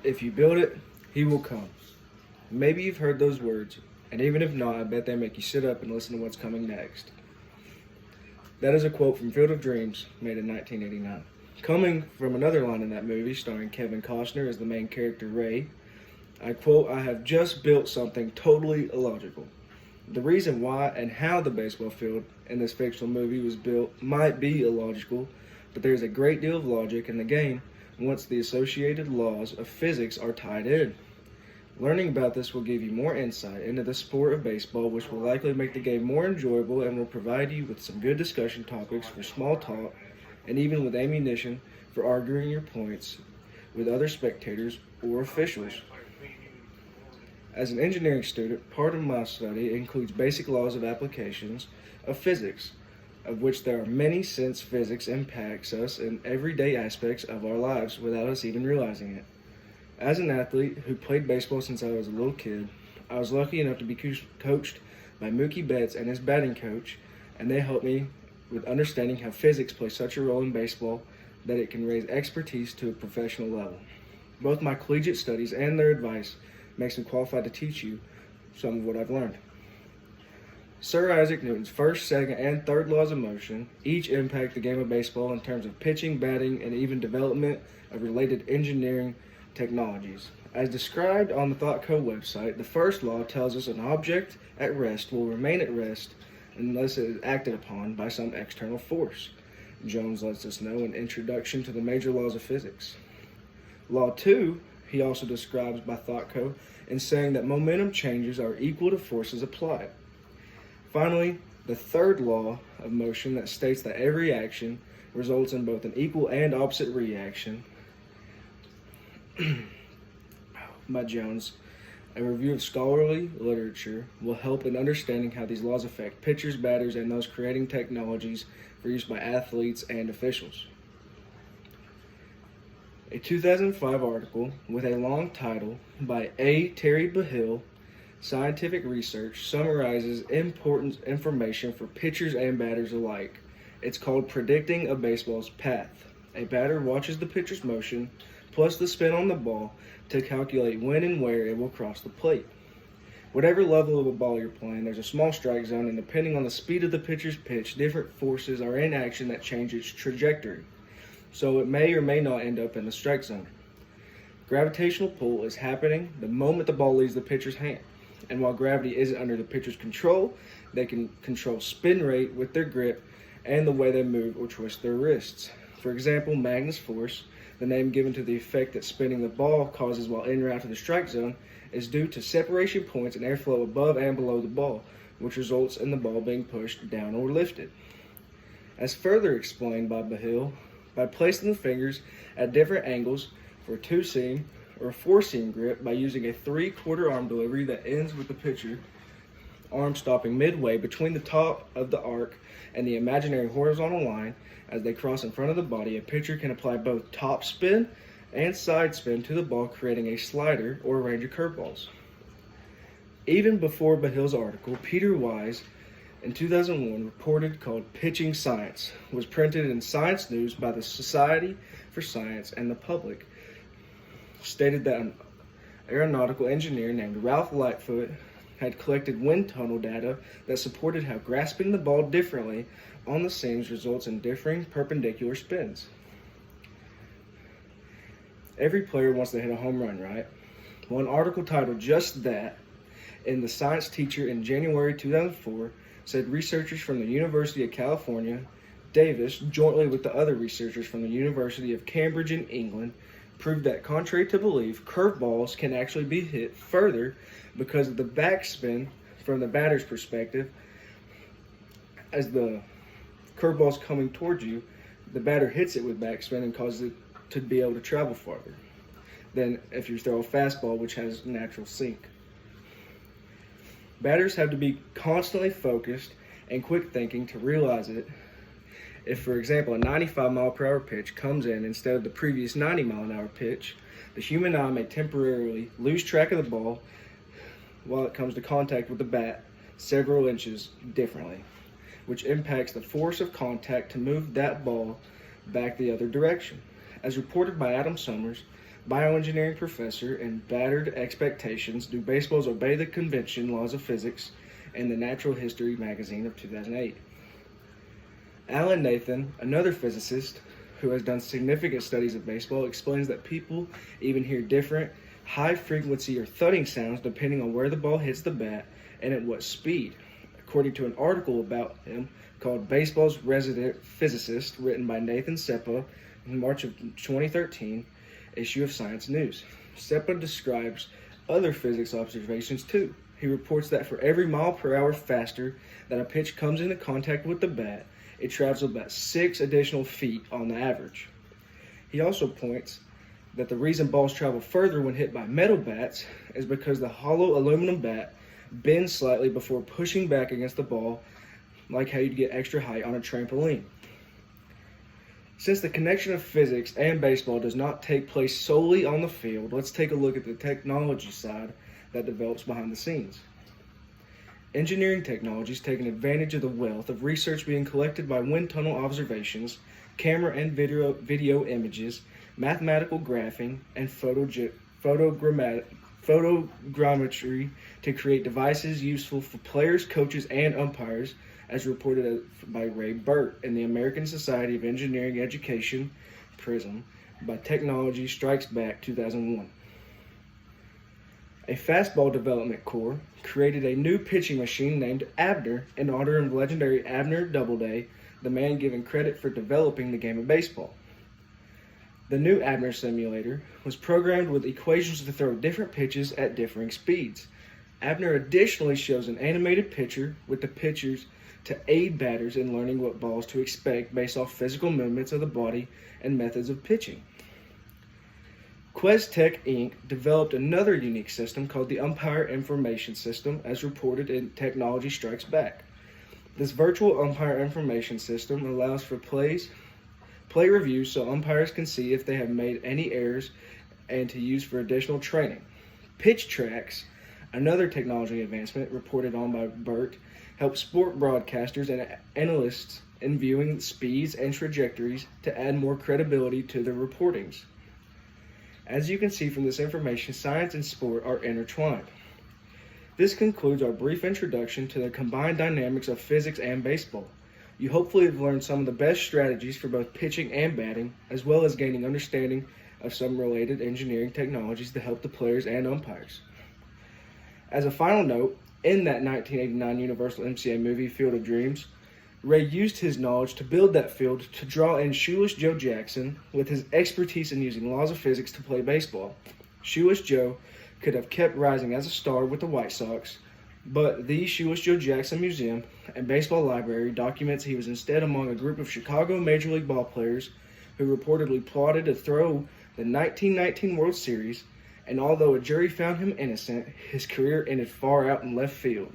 If you build it, he will come. Maybe you've heard those words, and even if not, I bet they make you sit up and listen to what's coming next. That is a quote from Field of Dreams, made in 1989. Coming from another line in that movie, starring Kevin Costner as the main character Ray, I quote, "I have just built something totally illogical." The reason why and how the baseball field in this fictional movie was built might be illogical, but there's a great deal of logic in the game once the associated laws of physics are tied in. Learning about this will give you more insight into the sport of baseball, which will likely make the game more enjoyable and will provide you with some good discussion topics for small talk and even with ammunition for arguing your points with other spectators or officials. As an engineering student, part of my study includes basic laws of applications of physics, of which there are many since physics impacts us in everyday aspects of our lives without us even realizing it. As an athlete who played baseball since I was a little kid, I was lucky enough to be coached by Mookie Betts and his batting coach, and they helped me with understanding how physics plays such a role in baseball that it can raise expertise to a professional level. Both my collegiate studies and their advice makes me qualified to teach you some of what I've learned. Sir Isaac Newton's first, second, and third laws of motion each impact the game of baseball in terms of pitching, batting, and even development of related engineering technologies. As described on the ThoughtCo website, the first law tells us an object at rest will remain at rest unless it is acted upon by some external force. Jones lets us know in Introduction to the Major Laws of Physics. Law 2, he also describes by ThoughtCo in saying that momentum changes are equal to forces applied. Finally, the third law of motion that states that every action results in both an equal and opposite reaction by Jones. A review of scholarly literature will help in understanding how these laws affect pitchers, batters, and those creating technologies for use by athletes and officials. A 2005 article with a long title by A. Terry Bahill, Scientific Research, summarizes important information for pitchers and batters alike. It's called Predicting a Baseball's Path. A batter watches the pitcher's motion plus the spin on the ball to calculate when and where it will cross the plate. Whatever level of a ball you're playing, there's a small strike zone, and depending on the speed of the pitcher's pitch, different forces are in action that change its trajectory. So it may or may not end up in the strike zone. Gravitational pull is happening the moment the ball leaves the pitcher's hand. And while gravity isn't under the pitcher's control, they can control spin rate with their grip and the way they move or twist their wrists. For example, Magnus force, the name given to the effect that spinning the ball causes while en route to the strike zone, is due to separation points and airflow above and below the ball, which results in the ball being pushed down or lifted. As further explained by Bahill, by placing the fingers at different angles for a two-seam or a four-seam grip by using a three-quarter arm delivery that ends with the pitcher arm stopping midway between the top of the arc and the imaginary horizontal line as they cross in front of the body, a pitcher can apply both top spin and side spin to the ball, creating a slider or a range of curveballs. Even before Bahill's article, Peter Wise in 2001 reported called Pitching Science was printed in Science News by the Society for Science and the Public, stated that an aeronautical engineer named Ralph Lightfoot had collected wind tunnel data that supported how grasping the ball differently on the seams results in differing perpendicular spins. Every player wants to hit a home run, right? Well, an article titled just that in the Science Teacher in January 2004 said researchers from the University of California, Davis, jointly with the other researchers from the University of Cambridge in England, proved that, contrary to belief, curveballs can actually be hit further because of the backspin from the batter's perspective. As the curveball's coming towards you, the batter hits it with backspin and causes it to be able to travel farther than if you throw a fastball, which has natural sink. Batters have to be constantly focused and quick thinking to realize it. If, for example, a 95-mile-per-hour pitch comes in instead of the previous 90-mile-an-hour pitch, the human eye may temporarily lose track of the ball while it comes to contact with the bat several inches differently, which impacts the force of contact to move that ball back the other direction. As reported by Adam Summers, bioengineering professor, and Battered Expectations: Do Baseballs Obey the Convention Laws of Physics, in the Natural History magazine of 2008. Alan Nathan, another physicist who has done significant studies of baseball, explains that people even hear different high frequency or thudding sounds depending on where the ball hits the bat and at what speed. According to an article about him called Baseball's Resident Physicist, written by Nathan Seppa in March of 2013, issue of Science News. Seppa describes other physics observations too. He reports that for every mile per hour faster that a pitch comes into contact with the bat, it travels about 6 additional feet on the average. He also points that the reason balls travel further when hit by metal bats is because the hollow aluminum bat bends slightly before pushing back against the ball, like how you'd get extra height on a trampoline. Since the connection of physics and baseball does not take place solely on the field, let's take a look at the technology side that develops behind the scenes. Engineering technologies taking advantage of the wealth of research being collected by wind tunnel observations, camera and video images, mathematical graphing, and photogrammetry to create devices useful for players, coaches, and umpires, as reported by Ray Burt in the American Society of Engineering Education, PRISM, by Technology Strikes Back 2001. A fastball development corps created a new pitching machine named Abner in honor of legendary Abner Doubleday, the man given credit for developing the game of baseball. The new Abner simulator was programmed with equations to throw different pitches at differing speeds. Abner additionally shows an animated picture with the pitchers to aid batters in learning what balls to expect based off physical movements of the body and methods of pitching. QuesTech Inc. developed another unique system called the Umpire Information System, as reported in Technology Strikes Back. This virtual umpire information system allows for play reviews so umpires can see if they have made any errors and to use for additional training. Pitch Tracks, another technology advancement reported on by Burt, helps sport broadcasters and analysts in viewing speeds and trajectories to add more credibility to their reportings. As you can see from this information, science and sport are intertwined. This concludes our brief introduction to the combined dynamics of physics and baseball. You hopefully have learned some of the best strategies for both pitching and batting, as well as gaining understanding of some related engineering technologies to help the players and umpires. As a final note, in that 1989 Universal MCA movie, Field of Dreams, Ray used his knowledge to build that field to draw in Shoeless Joe Jackson with his expertise in using laws of physics to play baseball. Shoeless Joe could have kept rising as a star with the White Sox, but the Shoeless Joe Jackson Museum and Baseball Library documents he was instead among a group of Chicago Major League ball players who reportedly plotted to throw the 1919 World Series, and although a jury found him innocent, his career ended far out in left field.